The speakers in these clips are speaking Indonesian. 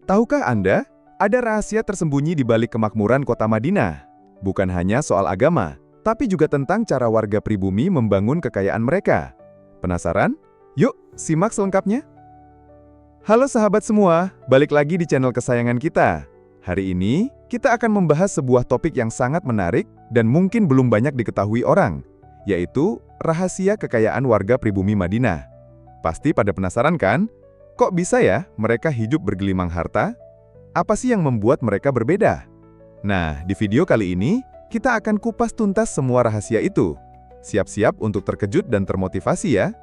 Tahukah Anda, ada rahasia tersembunyi di balik kemakmuran kota Madinah? Bukan hanya soal agama, tapi juga tentang cara warga pribumi membangun kekayaan mereka. Penasaran? Yuk, simak selengkapnya. Halo sahabat semua, balik lagi di channel kesayangan kita. Hari ini, kita akan membahas sebuah topik yang sangat menarik dan mungkin belum banyak diketahui orang, yaitu rahasia kekayaan warga pribumi Madinah. Pasti pada penasaran kan? Kok bisa ya mereka hidup bergelimang harta? Apa sih yang membuat mereka berbeda? Nah, di video kali ini, kita akan kupas tuntas semua rahasia itu. Siap-siap untuk terkejut dan termotivasi ya.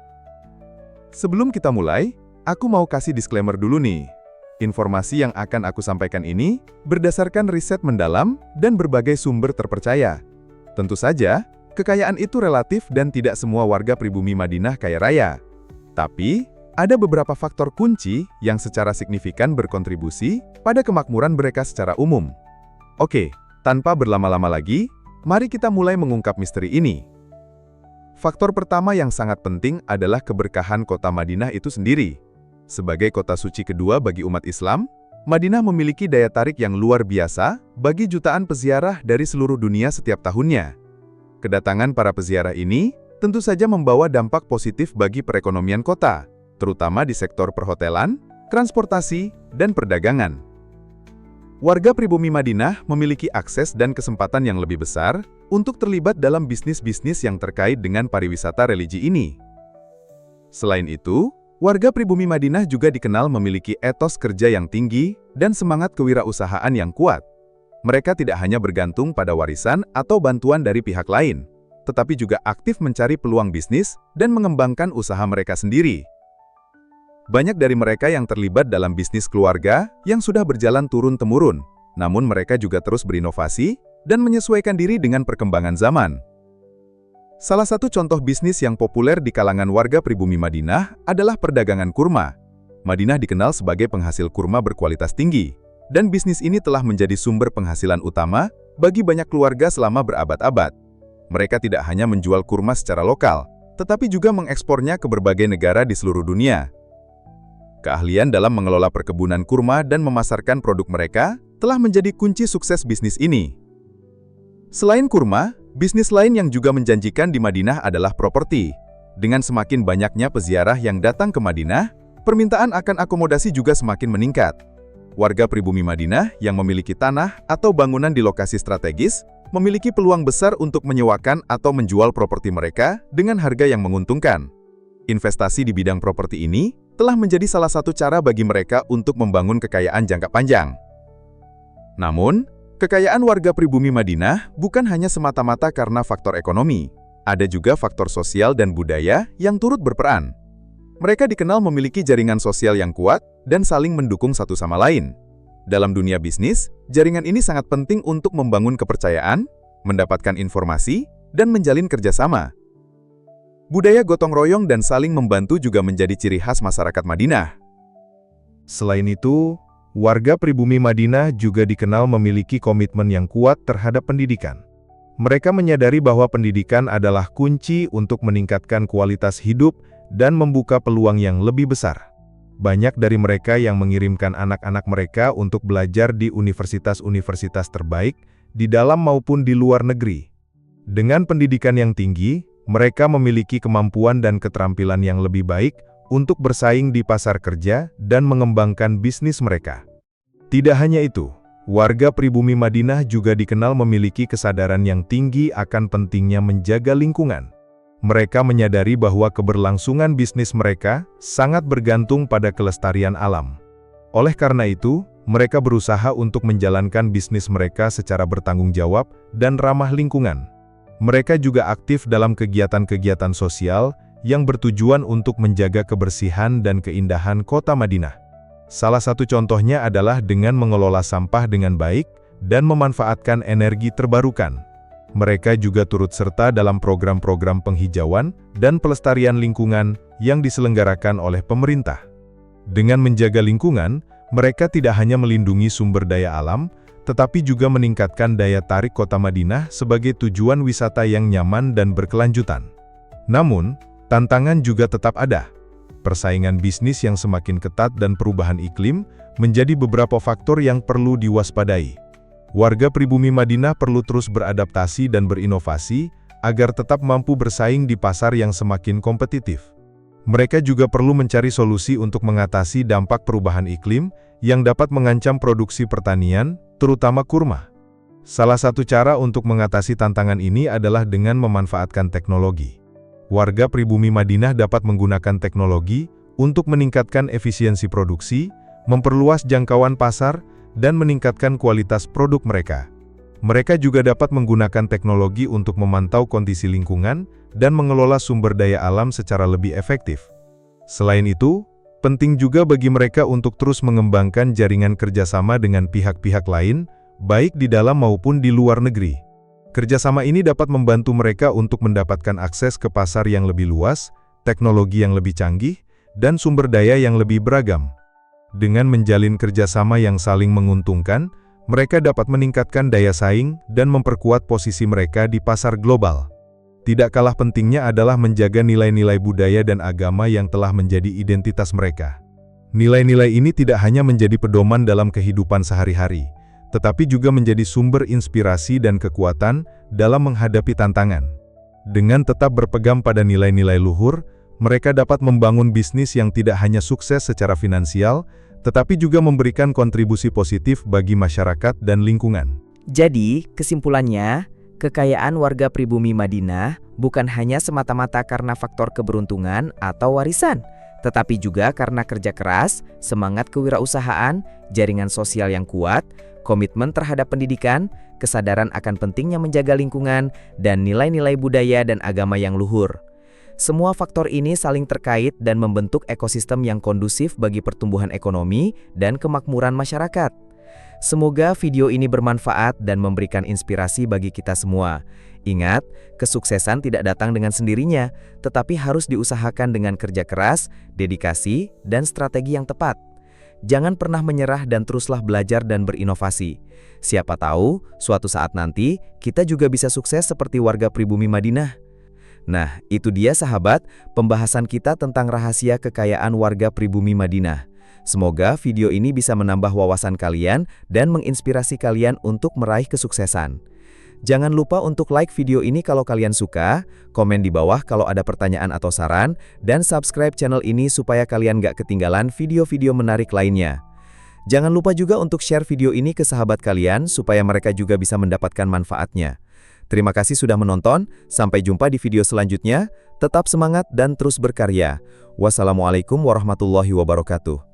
Sebelum kita mulai, aku mau kasih disclaimer dulu nih. Informasi yang akan aku sampaikan ini berdasarkan riset mendalam dan berbagai sumber terpercaya. Tentu saja, kekayaan itu relatif dan tidak semua warga pribumi Madinah kaya raya. Tapi, ada beberapa faktor kunci yang secara signifikan berkontribusi pada kemakmuran mereka secara umum. Oke, tanpa berlama-lama lagi, mari kita mulai mengungkap misteri ini. Faktor pertama yang sangat penting adalah keberkahan kota Madinah itu sendiri. Sebagai kota suci kedua bagi umat Islam, Madinah memiliki daya tarik yang luar biasa bagi jutaan peziarah dari seluruh dunia setiap tahunnya. Kedatangan para peziarah ini tentu saja membawa dampak positif bagi perekonomian kota, terutama di sektor perhotelan, transportasi, dan perdagangan. Warga pribumi Madinah memiliki akses dan kesempatan yang lebih besar untuk terlibat dalam bisnis-bisnis yang terkait dengan pariwisata religi ini. Selain itu, warga pribumi Madinah juga dikenal memiliki etos kerja yang tinggi dan semangat kewirausahaan yang kuat. Mereka tidak hanya bergantung pada warisan atau bantuan dari pihak lain, tetapi juga aktif mencari peluang bisnis dan mengembangkan usaha mereka sendiri. Banyak dari mereka yang terlibat dalam bisnis keluarga yang sudah berjalan turun-temurun, namun mereka juga terus berinovasi dan menyesuaikan diri dengan perkembangan zaman. Salah satu contoh bisnis yang populer di kalangan warga pribumi Madinah adalah perdagangan kurma. Madinah dikenal sebagai penghasil kurma berkualitas tinggi, dan bisnis ini telah menjadi sumber penghasilan utama bagi banyak keluarga selama berabad-abad. Mereka tidak hanya menjual kurma secara lokal, tetapi juga mengekspornya ke berbagai negara di seluruh dunia. Keahlian dalam mengelola perkebunan kurma dan memasarkan produk mereka telah menjadi kunci sukses bisnis ini. Selain kurma, bisnis lain yang juga menjanjikan di Madinah adalah properti. Dengan semakin banyaknya peziarah yang datang ke Madinah, permintaan akan akomodasi juga semakin meningkat. Warga pribumi Madinah yang memiliki tanah atau bangunan di lokasi strategis memiliki peluang besar untuk menyewakan atau menjual properti mereka dengan harga yang menguntungkan. Investasi di bidang properti ini telah menjadi salah satu cara bagi mereka untuk membangun kekayaan jangka panjang. Namun, kekayaan warga pribumi Madinah bukan hanya semata-mata karena faktor ekonomi. Ada juga faktor sosial dan budaya yang turut berperan. Mereka dikenal memiliki jaringan sosial yang kuat dan saling mendukung satu sama lain. Dalam dunia bisnis, jaringan ini sangat penting untuk membangun kepercayaan, mendapatkan informasi, dan menjalin kerjasama. Budaya gotong royong dan saling membantu juga menjadi ciri khas masyarakat Madinah. Selain itu, warga pribumi Madinah juga dikenal memiliki komitmen yang kuat terhadap pendidikan. Mereka menyadari bahwa pendidikan adalah kunci untuk meningkatkan kualitas hidup dan membuka peluang yang lebih besar. Banyak dari mereka yang mengirimkan anak-anak mereka untuk belajar di universitas-universitas terbaik di dalam maupun di luar negeri. Dengan pendidikan yang tinggi, mereka memiliki kemampuan dan keterampilan yang lebih baik untuk bersaing di pasar kerja dan mengembangkan bisnis mereka. Tidak hanya itu, warga pribumi Madinah juga dikenal memiliki kesadaran yang tinggi akan pentingnya menjaga lingkungan. Mereka menyadari bahwa keberlangsungan bisnis mereka sangat bergantung pada kelestarian alam. Oleh karena itu, mereka berusaha untuk menjalankan bisnis mereka secara bertanggung jawab dan ramah lingkungan. Mereka juga aktif dalam kegiatan-kegiatan sosial yang bertujuan untuk menjaga kebersihan dan keindahan kota Madinah. Salah satu contohnya adalah dengan mengelola sampah dengan baik dan memanfaatkan energi terbarukan. Mereka juga turut serta dalam program-program penghijauan dan pelestarian lingkungan yang diselenggarakan oleh pemerintah. Dengan menjaga lingkungan, mereka tidak hanya melindungi sumber daya alam, tetapi juga meningkatkan daya tarik kota Madinah sebagai tujuan wisata yang nyaman dan berkelanjutan. Namun, tantangan juga tetap ada. Persaingan bisnis yang semakin ketat dan perubahan iklim menjadi beberapa faktor yang perlu diwaspadai. Warga pribumi Madinah perlu terus beradaptasi dan berinovasi agar tetap mampu bersaing di pasar yang semakin kompetitif. Mereka juga perlu mencari solusi untuk mengatasi dampak perubahan iklim yang dapat mengancam produksi pertanian, terutama kurma. Salah satu cara untuk mengatasi tantangan ini adalah dengan memanfaatkan teknologi. Warga pribumi Madinah dapat menggunakan teknologi untuk meningkatkan efisiensi produksi, memperluas jangkauan pasar, dan meningkatkan kualitas produk mereka. Mereka juga dapat menggunakan teknologi untuk memantau kondisi lingkungan dan mengelola sumber daya alam secara lebih efektif. Selain itu, penting juga bagi mereka untuk terus mengembangkan jaringan kerjasama dengan pihak-pihak lain, baik di dalam maupun di luar negeri. Kerjasama ini dapat membantu mereka untuk mendapatkan akses ke pasar yang lebih luas, teknologi yang lebih canggih, dan sumber daya yang lebih beragam. Dengan menjalin kerjasama yang saling menguntungkan, mereka dapat meningkatkan daya saing dan memperkuat posisi mereka di pasar global. Tidak kalah pentingnya adalah menjaga nilai-nilai budaya dan agama yang telah menjadi identitas mereka. Nilai-nilai ini tidak hanya menjadi pedoman dalam kehidupan sehari-hari, tetapi juga menjadi sumber inspirasi dan kekuatan dalam menghadapi tantangan. Dengan tetap berpegang pada nilai-nilai luhur, mereka dapat membangun bisnis yang tidak hanya sukses secara finansial, tetapi juga memberikan kontribusi positif bagi masyarakat dan lingkungan. Jadi, kesimpulannya, kekayaan warga pribumi Madinah bukan hanya semata-mata karena faktor keberuntungan atau warisan, tetapi juga karena kerja keras, semangat kewirausahaan, jaringan sosial yang kuat, komitmen terhadap pendidikan, kesadaran akan pentingnya menjaga lingkungan, dan nilai-nilai budaya dan agama yang luhur. Semua faktor ini saling terkait dan membentuk ekosistem yang kondusif bagi pertumbuhan ekonomi dan kemakmuran masyarakat. Semoga video ini bermanfaat dan memberikan inspirasi bagi kita semua. Ingat, kesuksesan tidak datang dengan sendirinya, tetapi harus diusahakan dengan kerja keras, dedikasi, dan strategi yang tepat. Jangan pernah menyerah dan teruslah belajar dan berinovasi. Siapa tahu, suatu saat nanti, kita juga bisa sukses seperti warga pribumi Madinah. Nah, itu dia sahabat, pembahasan kita tentang rahasia kekayaan warga pribumi Madinah. Semoga video ini bisa menambah wawasan kalian dan menginspirasi kalian untuk meraih kesuksesan. Jangan lupa untuk like video ini kalau kalian suka, komen di bawah kalau ada pertanyaan atau saran, dan subscribe channel ini supaya kalian gak ketinggalan video-video menarik lainnya. Jangan lupa juga untuk share video ini ke sahabat kalian supaya mereka juga bisa mendapatkan manfaatnya. Terima kasih sudah menonton, sampai jumpa di video selanjutnya, tetap semangat dan terus berkarya. Wassalamualaikum warahmatullahi wabarakatuh.